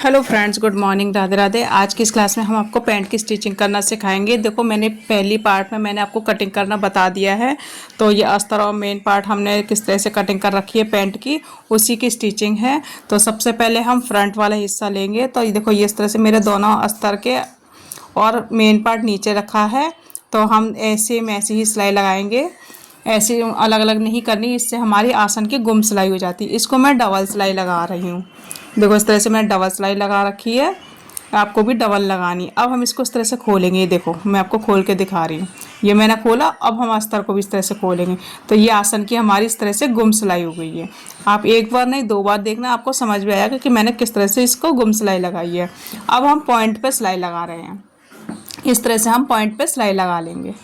Hello friends, good morning, Radhe Radhe. आज की इस क्लास में हम आपको पैंट की स्टिचिंग करना सिखाएंगे। देखो, मैंने पहली पार्ट में मैंने आपको कटिंग करना बता दिया है। तो ये अस्तर और मेन पार्ट हमने किस तरह से कटिंग कर रखी है पैंट की, उसी की स्टिचिंग है। तो सबसे पहले हम फ्रंट वाला हिस्सा लेंगे। तो ये देखो, ये इस तरह से मेरे दोनों अस्तर के और मेन पार्ट नीचे रखा है। तो हम ऐसे में ऐसे ही सिलाई लगाएंगे। ऐसे अलग अलग नहीं करनी, इससे हमारी आसन की गुम सिलाई हो जाती है। इसको मैं डबल सिलाई लगा रही हूँ। देखो, इस तरह से मैंने डबल सिलाई लगा रखी है। आपको भी डबल लगानी। अब हम इसको इस तरह से खोलेंगे। ये देखो, मैं आपको खोल के दिखा रही हूँ। ये मैंने खोला। अब हम अस्तर को भी इस तरह से खोलेंगे। तो ये आसन की हमारी इस तरह से गुम सिलाई हो गई है। आप एक बार नहीं, दो बार देखना, आपको समझ में आएगा कि मैंने किस तरह से इसको गुम सिलाई लगाई है। अब हम पॉइंट पे सिलाई लगा रहे हैं। इस तरह से हम पॉइंट पे सिलाई लगा लेंगे।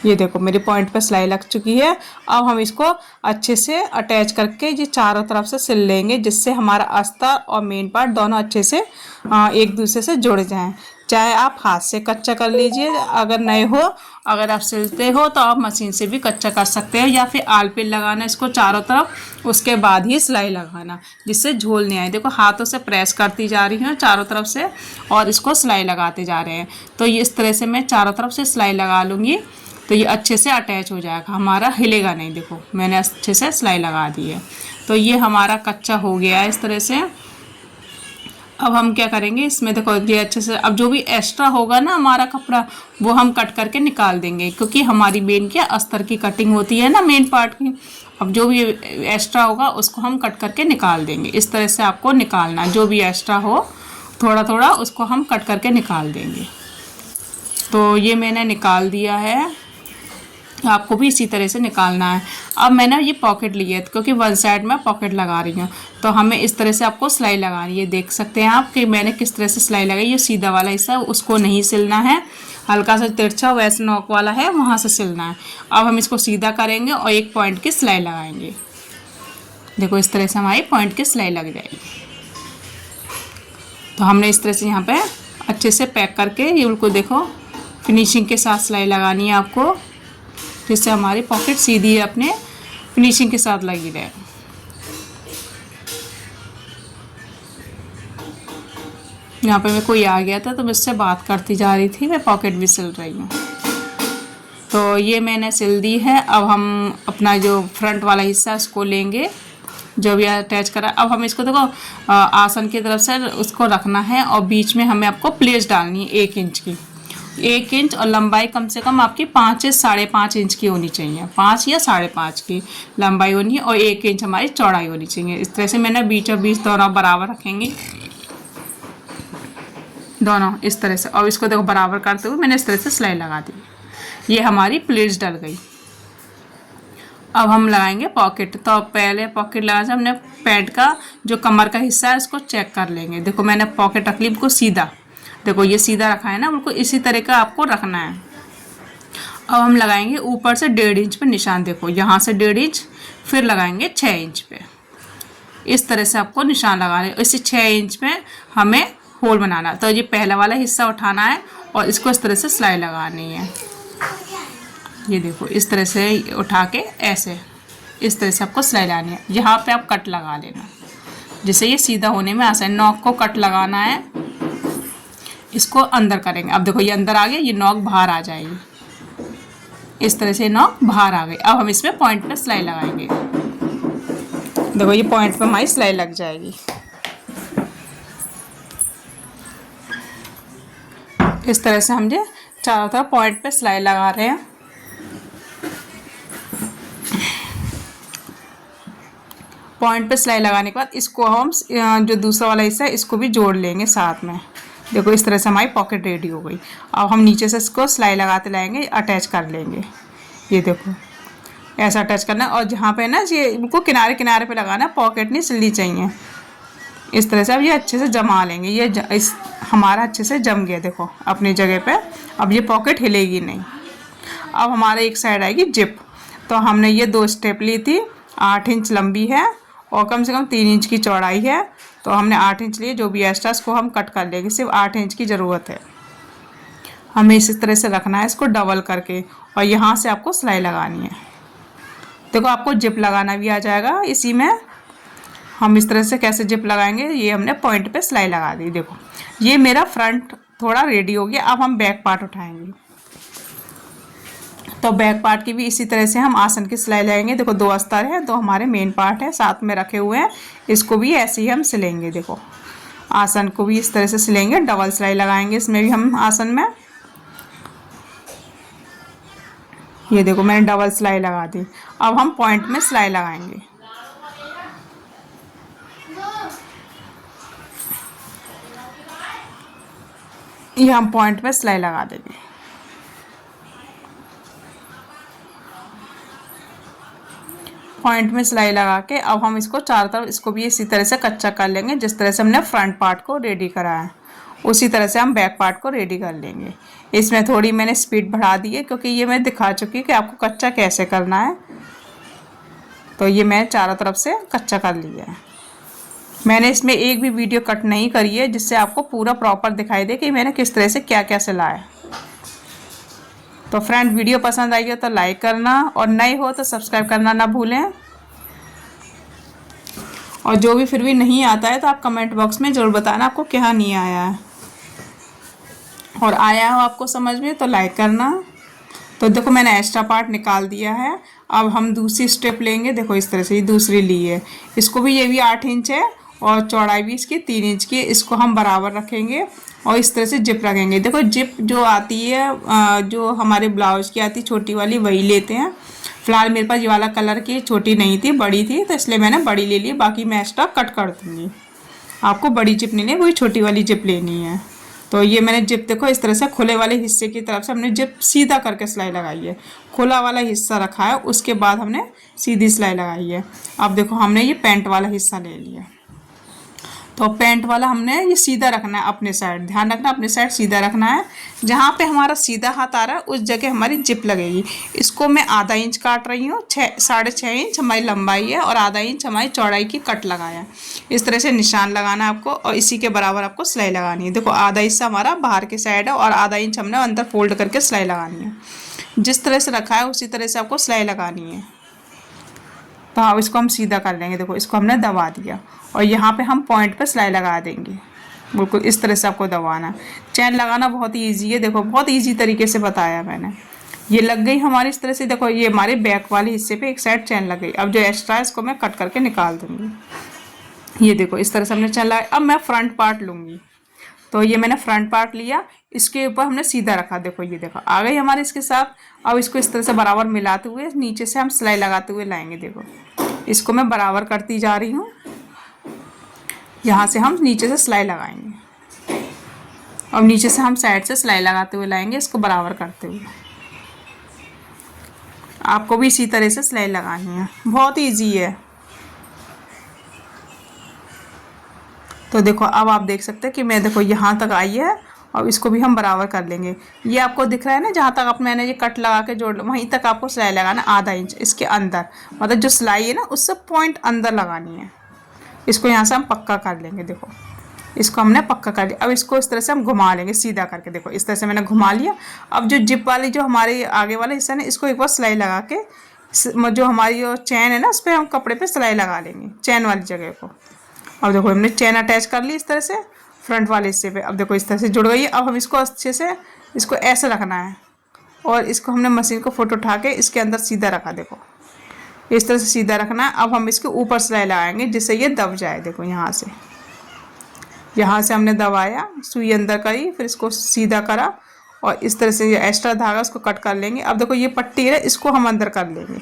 ये देखो, मेरी पॉइंट पे सिलाई लग चुकी है। अब हम इसको अच्छे से अटैच करके ये चारों तरफ से सिल लेंगे, जिससे हमारा अस्तर और मेन पार्ट दोनों अच्छे से एक दूसरे से जुड़ जाएं। चाहे आप हाथ से कच्चा कर लीजिए, अगर नए हो, अगर आप सिलते हो तो आप मशीन से भी कच्चा कर सकते हैं, या फिर आल पे लगाना इसको चारों तरफ, उसके बाद ही सिलाई लगाना, जिससे झोल नहीं आए। देखो, हाथों से प्रेस करती जा रही हूँ चारों तरफ से और इसको सिलाई लगाते जा रहे हैं। तो ये इस तरह से मैं चारों तरफ से सिलाई लगा लूँगी, तो ये अच्छे से अटैच हो जाएगा, हमारा हिलेगा नहीं। देखो, मैंने अच्छे से सिलाई लगा दी है। तो ये हमारा कच्चा हो गया है इस तरह से। अब हम क्या करेंगे, इसमें देखो ये अच्छे से, अब जो भी एक्स्ट्रा होगा ना हमारा कपड़ा, वो हम कट करके निकाल देंगे, क्योंकि हमारी मेन क्या अस्तर की कटिंग होती है ना, मेन पार्ट की। अब जो भी एक्स्ट्रा होगा उसको हम कट करके निकाल देंगे। इस तरह से आपको निकालना है, जो भी एक्स्ट्रा हो थोड़ा थोड़ा उसको हम कट करके निकाल देंगे। तो ये मैंने निकाल दिया है, आपको भी इसी तरह से निकालना है। अब मैंने ये पॉकेट ली है, क्योंकि वन साइड में पॉकेट लगा रही हूँ, तो हमें इस तरह से आपको सिलाई लगानी है। देख सकते हैं आप कि मैंने किस तरह से सिलाई लगाई। ये सीधा वाला हिस्सा उसको नहीं सिलना है, हल्का सा तिरछा वैसे नोक वाला है, वहाँ से सिलना है। अब हम इसको सीधा करेंगे और एक पॉइंट की सिलाई लगाएंगे। देखो, इस तरह से हमारी पॉइंट की सिलाई लग जाएगी। तो हमने इस तरह से यहाँ पे अच्छे से पैक करके, ये बिल्कुल देखो, फिनिशिंग के साथ सिलाई लगानी है आपको, जिससे हमारी पॉकेट सीधी अपने फिनिशिंग के साथ लगी रहे। यहाँ पे मैं कोई आ गया था तो मैं उससे बात करती जा रही थी, मैं पॉकेट भी सिल रही हूँ। तो ये मैंने सिल दी है। अब हम अपना जो फ्रंट वाला हिस्सा है उसको लेंगे, जो भी अटैच करा। अब हम इसको देखो, आसन की तरफ से उसको रखना है और बीच में हमें आपको प्लेट्स डालनी है 1 इंच की। 1 इंच, और लंबाई कम से कम आपकी 5 से 5.5 इंच की होनी चाहिए। 5 या 5.5 की लंबाई होनी है और 1 इंच हमारी चौड़ाई होनी चाहिए। इस तरह से मैंने बीचों बीच दोनों बराबर रखेंगे, दोनों इस तरह से। और इसको देखो, बराबर करते हुए मैंने इस तरह से सिलाई लगा दी। ये हमारी प्लेट्स डल गई। अब हम लगाएंगे पॉकेट। तो पहले पॉकेट लगाने से हमने पैंट का जो कमर का हिस्सा है उसको चेक कर लेंगे। देखो, मैंने पॉकेट रख ली बिल्कुल सीधा। देखो, ये सीधा रखा है ना, बिल्कुल इसी तरह का आपको रखना है। अब हम लगाएंगे ऊपर से 1.5 इंच पे निशान। देखो, यहाँ से 1.5 इंच, फिर लगाएंगे 6 इंच पे। इस तरह से आपको निशान लगाने। इसी 6 इंच में हमें होल बनाना। तो ये पहला वाला हिस्सा उठाना है और इसको इस तरह से सिलाई लगानी है। ये देखो, इस तरह से उठा के ऐसे इस तरह से आपको सिलाई लगानी है। यहाँ पे आप कट लगा लेना, जिससे ये सीधा होने में आसान। नॉक को कट लगाना है, इसको अंदर करेंगे। अब देखो, ये अंदर आ गया, ये नॉक बाहर आ जाएगी। इस तरह से नॉक बाहर आ गई। अब हम इसमें पॉइंट पे सिलाई लगाएंगे। देखो, ये पॉइंट पे हमारी सिलाई लग जाएगी। इस तरह से हम ये चारों तरफ पॉइंट पे सिलाई लगा रहे हैं। पॉइंट पे सिलाई लगाने के बाद इसको हम जो दूसरा वाला हिस्सा है इसको भी जोड़ लेंगे साथ में। देखो, इस तरह से हमारी पॉकेट रेडी हो गई। अब हम नीचे से इसको सिलाई लगाते लाएंगे, अटैच कर लेंगे। ये देखो, ऐसा अटैच करना। और जहाँ पे ना, ये इनको किनारे किनारे पे लगाना, पॉकेट नहीं सिलनी चाहिए। इस तरह से अब ये अच्छे से जमा लेंगे। ये इस हमारा अच्छे से जम गया, देखो, अपनी जगह पे। अब ये पॉकेट हिलेगी नहीं। अब हमारा एक साइड आएगी जिप। तो हमने ये 2 स्टेप ली थी। 8 इंच लंबी है और कम से कम 3 इंच की चौड़ाई है। तो हमने 8 इंच लिए। जो भी एक्स्ट्रा इसको हम कट कर लेंगे, सिर्फ 8 इंच की ज़रूरत है। हमें इस तरह से रखना है इसको डबल करके, और यहाँ से आपको सिलाई लगानी है। देखो, आपको जिप लगाना भी आ जाएगा इसी में। हम इस तरह से कैसे जिप लगाएंगे, ये हमने पॉइंट पे सिलाई लगा दी। देखो ये मेरा फ्रंट थोड़ा रेडी हो गया। अब हम बैक पार्ट उठाएंगे, तो बैक पार्ट की भी इसी तरह से हम आसन की सिलाई लगाएंगे। देखो 2 अस्तर है, 2 हमारे मेन पार्ट है साथ में रखे हुए हैं, इसको भी ऐसे ही हम सिलेंगे। देखो आसन को भी इस तरह से सिलेंगे, डबल सिलाई लगाएंगे इसमें भी हम आसन में। ये देखो मैंने डबल सिलाई लगा दी। अब हम पॉइंट में सिलाई लगाएंगे। ये हम पॉइंट में सिलाई लगा देंगे। पॉइंट में सिलाई लगा के अब हम इसको चारों तरफ इसको भी इसी तरह से कच्चा कर लेंगे। जिस तरह से हमने फ्रंट पार्ट को रेडी करा है उसी तरह से हम बैक पार्ट को रेडी कर लेंगे। इसमें थोड़ी मैंने स्पीड बढ़ा दी है क्योंकि ये मैं दिखा चुकी कि आपको कच्चा कैसे करना है। तो ये मैं चारों तरफ से कच्चा कर लिया है। मैंने इसमें एक भी वीडियो कट नहीं करी है जिससे आपको पूरा प्रॉपर दिखाई दे कि मैंने किस तरह से क्या क्या सिलाया। तो फ्रेंड वीडियो पसंद आई हो तो लाइक करना और नए हो तो सब्सक्राइब करना ना भूलें। और जो भी फिर भी नहीं आता है तो आप कमेंट बॉक्स में ज़रूर बताना आपको क्या नहीं आया है, और आया हो आपको समझ में तो लाइक करना। तो देखो मैंने एक्स्ट्रा पार्ट निकाल दिया है। अब हम दूसरी स्टेप लेंगे। देखो इस तरह से ये दूसरी ली है, इसको भी ये भी 8 इंच है और चौड़ाई भी इसकी 3 इंच की है। इसको हम बराबर रखेंगे और इस तरह से जिप रखेंगे। देखो जिप जो आती है जो हमारे ब्लाउज की आती छोटी वाली वही लेते हैं। फिलहाल मेरे पास ये वाला कलर की छोटी नहीं थी, बड़ी थी, तो इसलिए मैंने बड़ी ले ली। बाकी मैं एक्स्ट्रा कट कर दूँगी। आपको बड़ी जिप नहीं लेनी, वही छोटी वाली जिप लेनी है। तो ये मैंने जिप देखो इस तरह से खुले वाले हिस्से की तरफ से हमने जिप सीधा करके सिलाई लगाई है। खुला वाला हिस्सा रखा है, उसके बाद हमने सीधी सिलाई लगाई है। अब देखो हमने ये पैंट वाला हिस्सा ले लिया, तो पैंट वाला हमने ये सीधा रखना है अपने साइड। ध्यान रखना अपने साइड सीधा रखना है। जहाँ पे हमारा सीधा हाथ आ रहा है उस जगह हमारी जिप लगेगी। इसको मैं आधा इंच काट रही हूँ। 6.5 इंच हमारी लंबाई है और आधा इंच हमारी चौड़ाई की कट लगाया। इस तरह से निशान लगाना है आपको और इसी के बराबर आपको सिलाई लगानी है। देखो आधा हिस्सा हमारा बाहर की साइड है और आधा इंच हमने अंदर फोल्ड करके सिलाई लगानी है। जिस तरह से रखा है उसी तरह से आपको सिलाई लगानी है। तो अब इसको हम सीधा कर लेंगे। देखो इसको हमने दबा दिया और यहाँ पे हम पॉइंट पे सिलाई लगा देंगे। बिल्कुल इस तरह से आपको दबाना। चैन लगाना बहुत ही ईजी है। देखो बहुत ईजी तरीके से बताया मैंने। ये लग गई हमारी इस तरह से। देखो ये हमारे बैक वाले हिस्से पे एक साइड चैन लग गई। अब जो एक्स्ट्रा है इसको मैं कट करके निकाल दूँगी। ये देखो इस तरह से हमने चैन लगाई। अब मैं फ्रंट पार्ट लूँगी। तो ये मैंने फ्रंट पार्ट लिया, इसके ऊपर हमने सीधा रखा। देखो ये देखो आ गई हमारे इसके साथ। अब इसको इस तरह से बराबर मिलाते हुए नीचे से हम सिलाई लगाते हुए लाएंगे। देखो इसको मैं बराबर करती जा रही हूँ। यहाँ से हम नीचे से सिलाई लगाएंगे और नीचे से हम साइड से सिलाई लगाते हुए लाएंगे, इसको बराबर करते हुए। आपको भी इसी तरह से सिलाई लगानी है, बहुत ईजी है। तो देखो अब आप देख सकते हैं कि मैं देखो यहाँ तक आई है और इसको भी हम बराबर कर लेंगे। ये आपको दिख रहा है ना, जहाँ तक आप मैंने ये कट लगा के जोड़ वहीं तक आपको सिलाई लगाना आधा इंच इसके अंदर। मतलब जो सिलाई है ना उससे पॉइंट अंदर लगानी है। इसको यहाँ से हम पक्का कर लेंगे। देखो इसको हमने पक्का कर लिया। अब इसको इस तरह से हम घुमा लेंगे सीधा करके। देखो इस तरह से मैंने घुमा लिया। अब जो जिप वाली जो हमारे आगे वाला हिस्सा है इसको एक बार सिलाई लगा के जो हमारी जो चैन है ना उस पर हम कपड़े पे सिलाई लगा लेंगे, चैन वाली जगह को। अब देखो हमने चैन अटैच कर ली इस तरह से फ्रंट वाले हिस्से पे। अब देखो इस तरह से जुड़ गई है। अब हम इसको अच्छे से इसको ऐसे रखना है और इसको हमने मशीन को फुट उठा के इसके अंदर सीधा रखा। देखो इस तरह से सीधा रखना है। अब हम इसके ऊपर सिलाई लगाएंगे जिससे ये दब जाए। देखो यहाँ से हमने दबाया, सुई अंदर करी, फिर इसको सीधा करा और इस तरह से ये एक्स्ट्रा धागा उसको कट कर लेंगे। अब देखो ये पट्टी है इसको हम अंदर कर लेंगे।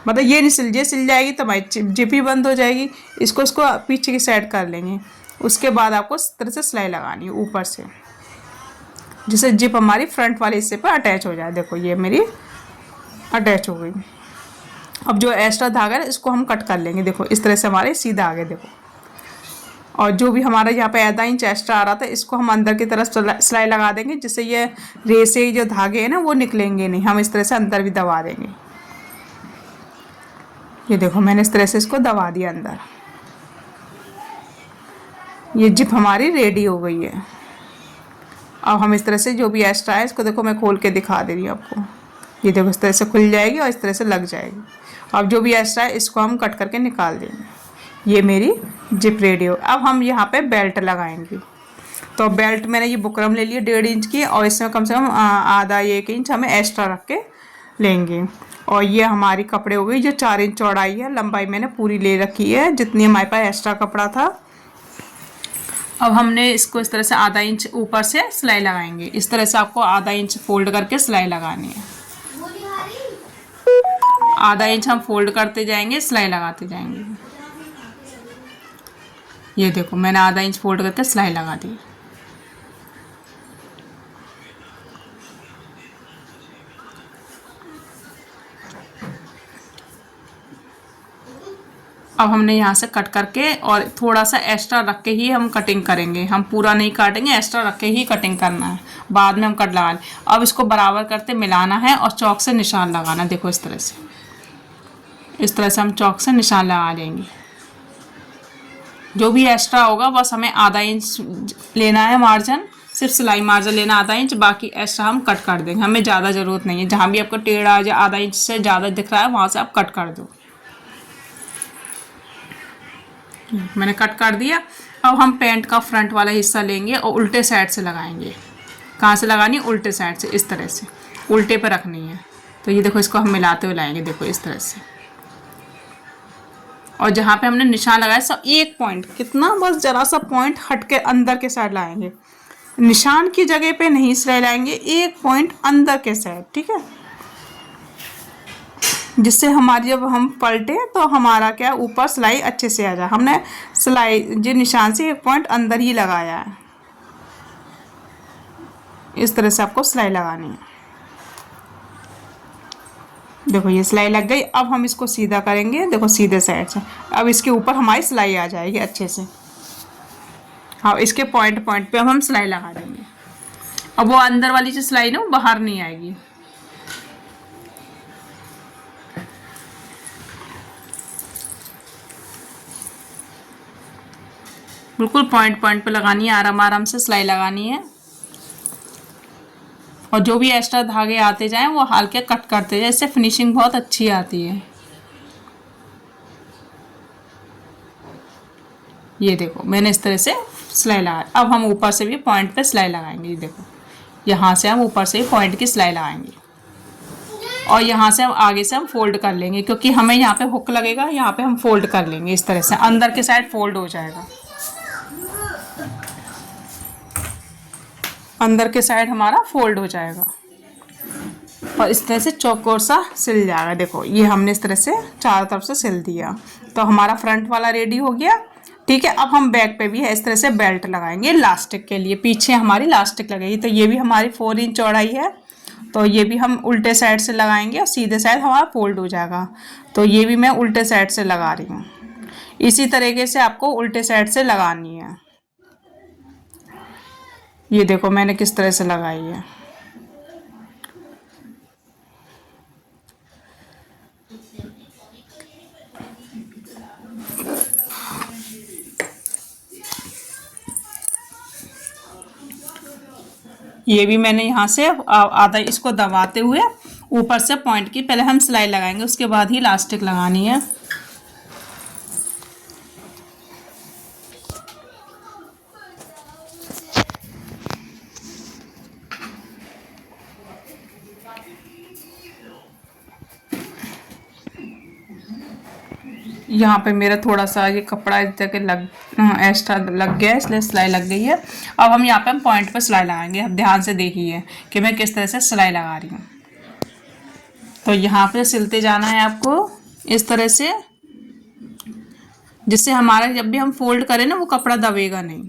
मतलब ये नहीं सिल जाएगी तो हमारी जिप ही बंद हो जाएगी। इसको पीछे की साइड कर लेंगे। उसके बाद आपको इस तरह से सिलाई लगानी है ऊपर से, जिससे जिप हमारी फ्रंट वाले हिस्से पर अटैच हो जाए। देखो ये मेरी अटैच हो गई। अब जो एक्स्ट्रा धागा है इसको हम कट कर लेंगे। देखो इस तरह से हमारे सीधा आगे। देखो और जो भी हमारा यहाँ पे आधा इंच एक्स्ट्रा आ रहा था इसको हम अंदर की तरफ सिलाई लगा देंगे, जिससे ये रेसे जो धागे हैं ना वो निकलेंगे नहीं। हम इस तरह से अंदर भी दबा देंगे। ये देखो मैंने इस तरह से इसको दबा दिया अंदर। ये जिप हमारी रेडी हो गई है। अब हम इस तरह से जो भी एक्स्ट्रा है इसको देखो मैं खोल के दिखा दे रही हूँ आपको। ये देखो इस तरह से खुल जाएगी और इस तरह से लग जाएगी। अब जो भी एक्स्ट्रा है इसको हम कट करके निकाल देंगे। ये मेरी जिप रेडी हो। अब हम यहाँ पे बेल्ट लगाएंगे। तो बेल्ट मैंने ये बुकरम ले लिया 1.5 इंच की, और इसमें कम से कम आधा 1 इंच हमें एक्स्ट्रा रख के लेंगे। और ये हमारी कपड़े हो गई जो 4 इंच चौड़ाई है, लंबाई मैंने पूरी ले रखी है जितनी हमारे पास एक्स्ट्रा कपड़ा था। अब हमने इसको इस तरह से आधा इंच ऊपर से सिलाई लगाएंगे। इस तरह से आपको आधा इंच फोल्ड करके सिलाई लगानी है। आधा इंच हम फोल्ड करते जाएंगे, सिलाई लगाते जाएंगे। ये देखो मैंने आधा इंच फोल्ड करके सिलाई लगा दी। अब हमने यहाँ से कट करके और थोड़ा सा एक्स्ट्रा रख के ही हम कटिंग करेंगे। हम पूरा नहीं काटेंगे, एक्स्ट्रा रख के ही कटिंग करना है, बाद में हम कट लगा लें। अब इसको बराबर करते मिलाना है और चौक से निशान लगाना। देखो इस तरह से हम चौक से निशान लगा लेंगे। जो भी एक्स्ट्रा होगा बस हमें आधा इंच लेना है मार्जिन, सिर्फ सिलाई मार्जिन लेना आधा इंच, बाकी एक्स्ट्रा हम कट कर देंगे। हमें ज़्यादा ज़रूरत नहीं है। जहाँ भी आपको टेढ़ा या आधा इंच से ज़्यादा दिख रहा है वहाँ से आप कट कर दो। मैंने कट कर दिया। अब हम पैंट का फ्रंट वाला हिस्सा लेंगे और उल्टे साइड से लगाएंगे। कहाँ से लगानी? उल्टे साइड से, इस तरह से उल्टे पे रखनी है। तो ये देखो इसको हम मिलाते हुए लाएंगे, देखो इस तरह से। और जहाँ पे हमने निशान लगाया सब एक पॉइंट, कितना बस जरा सा पॉइंट हट के अंदर के साइड लाएंगे। निशान की जगह पे नहीं सिलाई लाएंगे, एक पॉइंट अंदर के साइड, ठीक है, जिससे हमारी जब हम पलटे तो हमारा क्या ऊपर सिलाई अच्छे से आ जाए। हमने सिलाई जो निशान से एक पॉइंट अंदर ही लगाया है। इस तरह से आपको सिलाई लगानी है। देखो ये सिलाई लग गई। अब हम इसको सीधा करेंगे, देखो सीधे साइड से। अब इसके ऊपर हमारी सिलाई आ जाएगी अच्छे से। हाँ, इसके पॉइंट पॉइंट पे अब हम सिलाई लगा देंगे। अब वो अंदर वाली जो सिलाई ना वो बाहर नहीं आएगी। बिल्कुल पॉइंट पॉइंट पे लगानी है, आराम आराम से सिलाई लगानी है। और जो भी एक्स्ट्रा धागे आते जाएं वो हल्के कट करते जाए, इससे फिनिशिंग बहुत अच्छी आती है। ये देखो मैंने इस तरह से सिलाई लगाई। अब हम ऊपर से भी पॉइंट पे सिलाई लगाएंगे। ये देखो यहाँ से हम ऊपर से पॉइंट की सिलाई लगाएंगे और यहाँ से हम आगे से हम फोल्ड कर लेंगे, क्योंकि हमें यहाँ पे हुक लगेगा। यहाँ पे हम फोल्ड कर लेंगे, इस तरह से अंदर के साइड फोल्ड हो जाएगा। अंदर के साइड हमारा फोल्ड हो जाएगा और इस तरह से चौकोर सा सिल जाएगा। देखो ये हमने इस तरह से चारों तरफ से सिल दिया, तो हमारा फ्रंट वाला रेडी हो गया। ठीक है, अब हम बैक पे भी है इस तरह से बेल्ट लगाएंगे इलास्टिक के लिए। पीछे हमारी इलास्टिक लगेगी, तो ये भी हमारी 4 इंच चौड़ाई है, तो ये भी हम उल्टे साइड से लगाएंगे और सीधे साइड हमारा फोल्ड हो जाएगा। तो ये भी मैं उल्टे साइड से लगा रही हूँ। इसी तरीके से आपको उल्टे साइड से लगानी है। ये देखो मैंने किस तरह से लगाई है। ये भी मैंने यहाँ से आधा इसको दबाते हुए ऊपर से पॉइंट की पहले हम सिलाई लगाएंगे, उसके बाद ही इलास्टिक लगानी है। यहाँ पे मेरा थोड़ा सा ये कपड़ा इस जगह एक्स्ट्रा लग गया है, इसलिए सिलाई लग गई है। अब हम यहाँ पे हम पॉइंट पे सिलाई लगाएंगे। अब ध्यान से देखिए कि मैं किस तरह से सिलाई लगा रही हूँ। तो यहाँ पे सिलते जाना है आपको इस तरह से, जिससे हमारा जब भी हम फोल्ड करें ना वो कपड़ा दबेगा नहीं।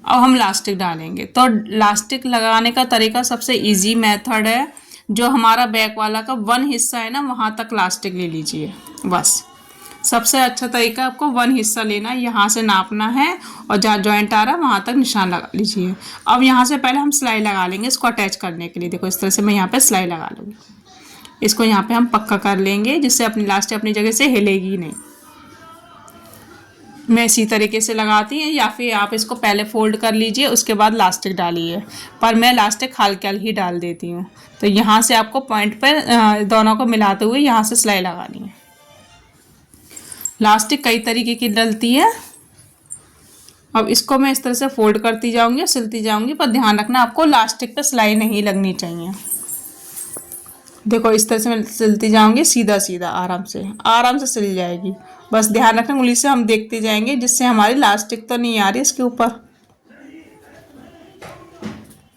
अब हम इलास्टिक डालेंगे। तो इलास्टिक लगाने का तरीका सबसे इजी मेथड है, जो हमारा बैक वाला का 1 हिस्सा है ना वहाँ तक इलास्टिक ले लीजिए। बस सबसे अच्छा तरीका आपको 1 हिस्सा लेना है, यहाँ से नापना है और जहाँ जॉइंट आ रहा है वहाँ तक निशान लगा लीजिए। अब यहाँ से पहले हम सिलाई लगा लेंगे इसको अटैच करने के लिए। देखो इस तरह से मैं यहाँ पे सिलाई लगा लूँगी। इसको यहाँ पे हम पक्का कर लेंगे, जिससे अपनी इलास्टिक अपनी जगह से हिलेगी नहीं। मैं इसी तरीके से लगाती हूँ, या फिर आप इसको पहले फोल्ड कर लीजिए उसके बाद इलास्टिक डालिए, पर मैं इलास्टिक हल्का ही डाल देती हूँ। तो यहाँ से आपको पॉइंट पर दोनों को मिलाते हुए यहाँ से सिलाई लगानी है। इलास्टिक कई तरीके की डलती है। अब इसको मैं इस तरह से फोल्ड करती जाऊंगी, सिलती जाऊंगी, पर ध्यान रखना आपको इलास्टिक पे सिलाई नहीं लगनी चाहिए। देखो इस तरह से मैं सिलती जाऊंगी, सीधा सीधा आराम से सिल जाएगी। बस ध्यान रखना उंगली से हम देखते जाएंगे जिससे हमारी इलास्टिक तो नहीं आ रही इसके ऊपर।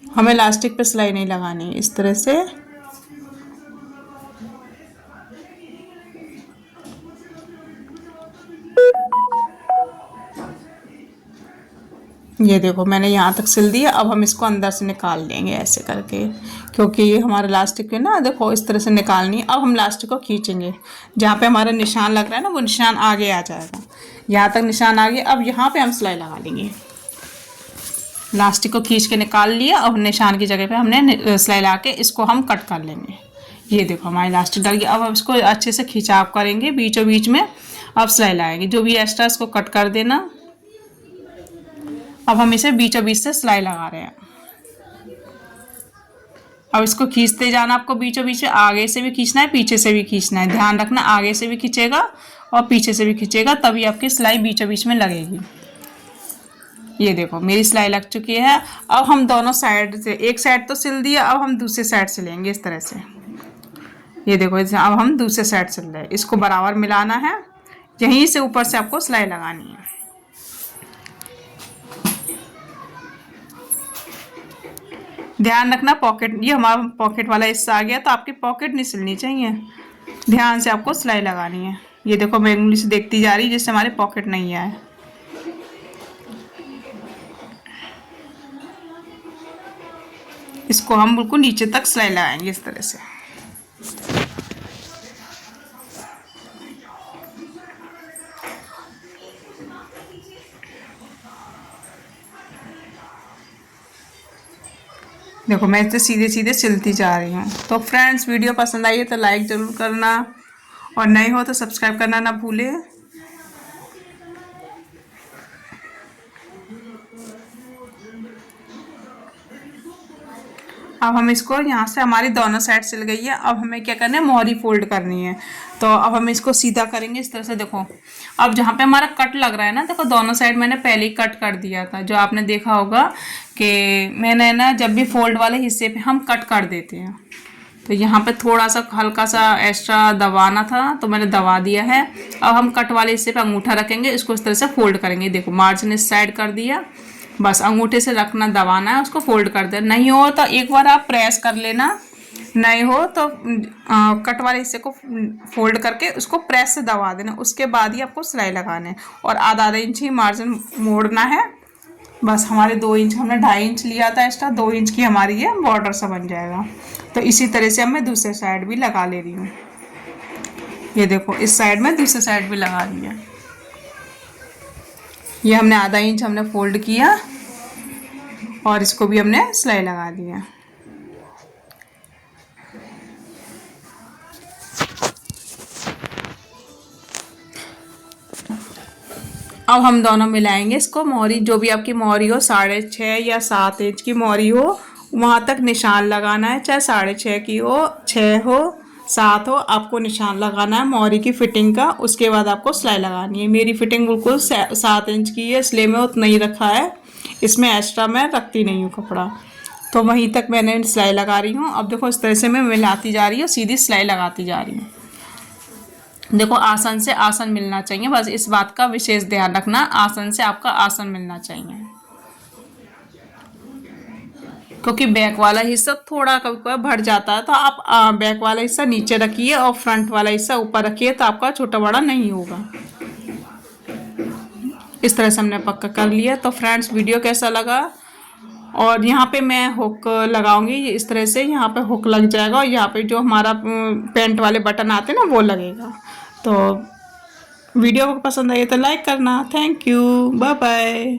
हमें इलास्टिक पे सिलाई नहीं लगानी है। इस तरह से ये देखो मैंने यहाँ तक सिल दिया। अब हम इसको अंदर से निकाल देंगे ऐसे करके, क्योंकि ये हमारा इलास्टिक है ना, देखो इस तरह से निकालनी है। अब हम इलास्टिक को खींचेंगे, जहाँ पे हमारा निशान लग रहा है ना वो निशान आगे आ जाएगा। यहाँ तक निशान आ गया। अब यहाँ पे हम सिलाई लगा लेंगे। इलास्टिक को खींच के निकाल लिया। अब निशान की जगह पे हमने सिलाई लगा के इसको हम कट कर लेंगे। ये देखो हमारी इलास्टिक डल गया। अब हम इसको अच्छे से खिंचाव करेंगे बीचों बीच में। अब सिलाई लगाएंगे, जो भी एक्स्ट्रा इसको कट कर देना। अब हम इसे बीचों बीच से सिलाई लगा रहे हैं। अब इसको खींचते जाना आपको बीचों बीच में। आगे से भी खींचना है, पीछे से भी खींचना है। ध्यान रखना आगे से भी खींचेगा और पीछे से भी खींचेगा, तभी आपकी सिलाई बीचों बीच में लगेगी। ये देखो मेरी सिलाई लग चुकी है। अब हम दोनों साइड से, एक साइड तो सिल दिया, अब हम दूसरे साइड से लेंगे इस तरह से। ये देखो अब हम दूसरे साइड सिल रहे हैं। इसको बराबर मिलाना है, यहीं से ऊपर से आपको सिलाई लगानी है। ध्यान रखना पॉकेट, ये हमारा पॉकेट वाला हिस्सा आ गया तो आपकी पॉकेट नहीं सिलनी चाहिए। ध्यान से आपको सिलाई लगानी है। ये देखो मैं उंगली से देखती जा रही जिससे हमारे पॉकेट नहीं आए। इसको हम बिल्कुल नीचे तक सिलाई लगाएंगे इस तरह से। देखो मैं इसे सीधे सीधे सिलती जा रही हूँ। तो फ्रेंड्स वीडियो पसंद आई है तो लाइक ज़रूर करना, और नए हो तो सब्सक्राइब करना ना भूलें। अब हम इसको यहाँ से, हमारी दोनों साइड सिल गई है। अब हमें क्या करना है, मोहरी फोल्ड करनी है। तो अब हम इसको सीधा करेंगे इस तरह से। देखो अब जहाँ पे हमारा कट लग रहा है ना, देखो दोनों साइड मैंने पहले ही कट कर दिया था। जो आपने देखा होगा कि मैंने ना, जब भी फोल्ड वाले हिस्से पे हम कट कर देते हैं, तो यहाँ पे थोड़ा सा हल्का सा एक्स्ट्रा दबाना था तो मैंने दबा दिया है। अब हम कट वाले हिस्से पे अंगूठा रखेंगे, इसको इस तरह से फोल्ड करेंगे। देखो मार्जिन इस साइड कर दिया, बस अंगूठे से रखना, दबाना है, उसको फोल्ड कर देना। नहीं हो तो एक बार आप प्रेस कर लेना, नहीं हो तो कट वाले हिस्से को फोल्ड करके उसको प्रेस से दबा देना। उसके बाद ही आपको सिलाई लगाना है, और आधा इंच ही मार्जिन मोड़ना है। बस हमारे 2 इंच, हमने 2.5 इंच लिया था एक्स्ट्रा, 2 इंच की हमारी ये बॉर्डर सा बन जाएगा। तो इसी तरह से मैं दूसरे साइड भी लगा ले रही हूँ। ये देखो इस साइड में दूसरे साइड भी लगा लिया। ये हमने आधा इंच हमने फोल्ड किया और इसको भी हमने सिलाई लगा दिया। अब हम दोनों मिलाएंगे इसको। मोहरी, जो भी आपकी मोहरी हो, 6.5 या 7 इंच की मोहरी हो, वहाँ तक निशान लगाना है। चाहे 6.5 की हो, 6 हो, 7 हो, आपको निशान लगाना है मोहरी की फिटिंग का। उसके बाद आपको सिलाई लगानी है। मेरी फिटिंग बिल्कुल 7 इंच की है, इसलिए मैं उतना ही रखा है। इसमें एक्स्ट्रा मैं रखती नहीं हूँ कपड़ा। तो वहीं तक मैंने सिलाई लगा रही हूँ। अब देखो इस तरह से मैं मिलाती जा रही हूँ, सीधी सिलाई लगाती जा रही हूँ। देखो आसन से आसन मिलना चाहिए, बस इस बात का विशेष ध्यान रखना। आसन से आपका आसन मिलना चाहिए, क्योंकि बैक वाला हिस्सा थोड़ा कभी कभी भर जाता है। तो आप बैक वाला हिस्सा नीचे रखिए और फ्रंट वाला हिस्सा ऊपर रखिए, तो आपका छोटा बड़ा नहीं होगा। इस तरह से हमने पक्का कर लिया। तो फ्रेंड्स वीडियो कैसा लगा, और यहाँ पे मैं हुक लगाऊंगी इस तरह से। यहाँ पे हुक लग जाएगा और यहाँ पे जो हमारा पैंट वाले बटन आते हैं ना वो लगेगा। तो वीडियो को पसंद आई तो लाइक करना। Thank you, bye bye.